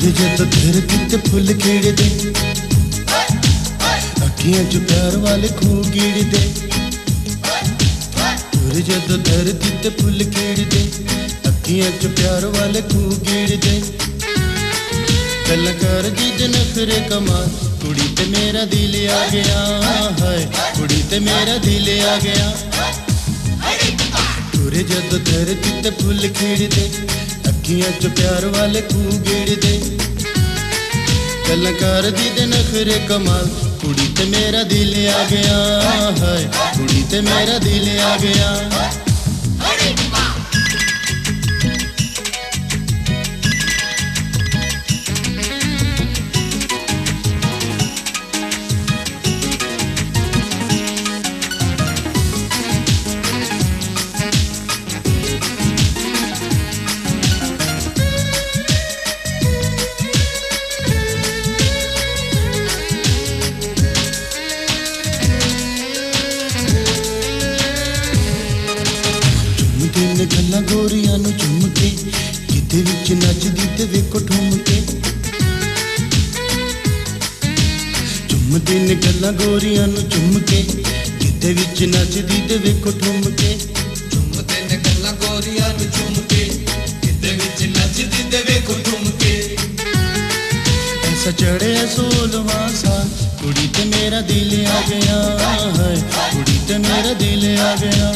तुर जद धरती ते फुल खिड़दे, अखियां च प्यार वाले खूह गिरदे। तुर जद धरती ते फुल खिड़दे, अखियां च प्यार वाले खूह गिरदे। गल्लां कर दी ते नखरे कमाल, कुड़ी ते मेरा दिल आ गया है, कुड़ी ते मेरा दिल आ गया। तुर जद धरती ते फुल खिड़दे, अखियां च प्यार वाले खूह गिरदे। गल्लां कर दी ते नखरे कमाल, कुड़ी ते मेरा दिल आ गया है, कुड़ी ते मेरा दिल आ गया। गल्लां गोरियां नू चुम के, जिदे विच नचदी ते वेखो ठुम के। चुमदे ने गल्लां गोरियां नू चुम के, जिदे विच नचदी ते वेखो ठुम के। चुमदे ने गल्लां गोरियां नू चुम के, जिदे विच नचदी ते वेखो ठुम के। ऐसा चढ़े 16वां साल, कुड़ी ते मेरा दिल आ गया है, कुड़ी ते मेरा दिल आ गया।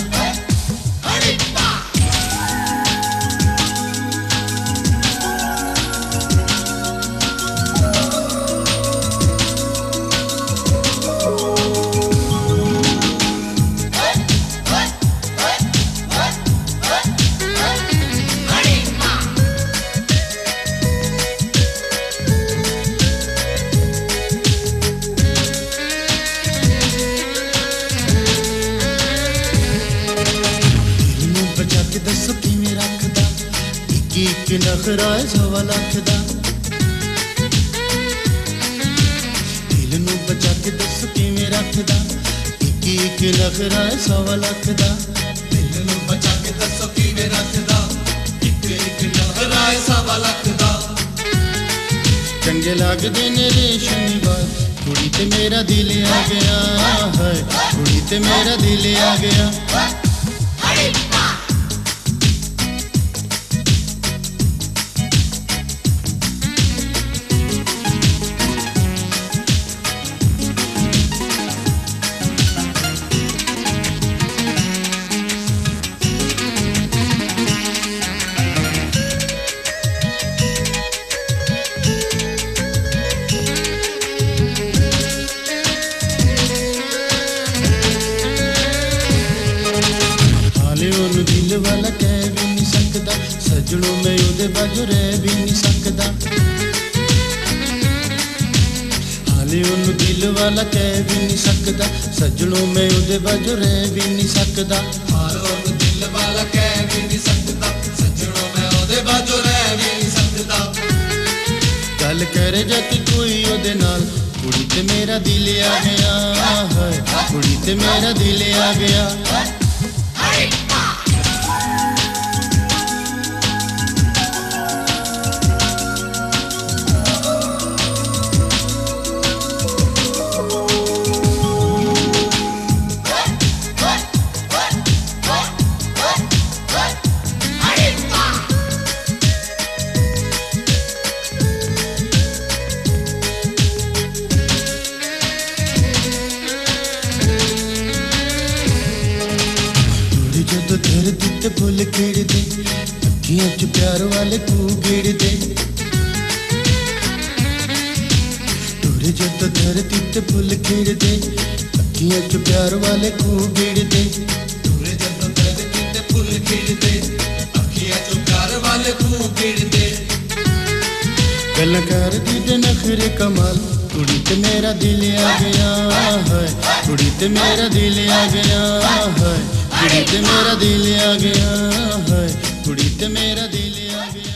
दसो किवें रखदा, एक नखरा है 1.25 लाख दा। दिल नू बचा के दसो किवें रखदा, एक नखरा है 1.25 लाख दा। दिल नू बचा के दसो किवें रखदा, एक नखरा है 1.25 लाख दा। चंगे लगदे ने रेशमी बाल, कुड़ी ते मेरा दिल आ गया है, कुड़ी ते मेरा दिल आ गया। दिल वाला कह भी नहीं सकदा, सजनों मैं उहदे बाजू रह भी नहीं सकदा। हाले उन्नू दिल वाला कह भी नहीं सकदा, सजनों मैं उहदे बाजू रह भी नहीं सकदा। हाले उन्नू दिल वाला कह भी नहीं सकदा, सजनों मैं उहदे बाजू रह भी नहीं सकदा। गल करे जाती कोई उहदे नाल, कुड़ी ते मेरा दिल आ गया है, कुड़ी ते मेरा दिल आ गया। जद धरती ते फुल खिड़दे, अखियां च प्यार वाले खूह गिरदे। तुर जद धरती ते फुल खिड़दे, अखियां च प्यार वाले खूह गिरदे। तुर जद धरती ते फुल खिड़दे, अखियां च प्यार वाले खूह गिरदे। गल्लां कर दी ते नखरे कमाल, कुड़ी ते मेरा दिल आ गया है, कुड़ी ते मेरा दिल आ गया है, कुड़ी ते मेरा दिल आ गया है, कुड़ी ते मेरा दिल आ गया।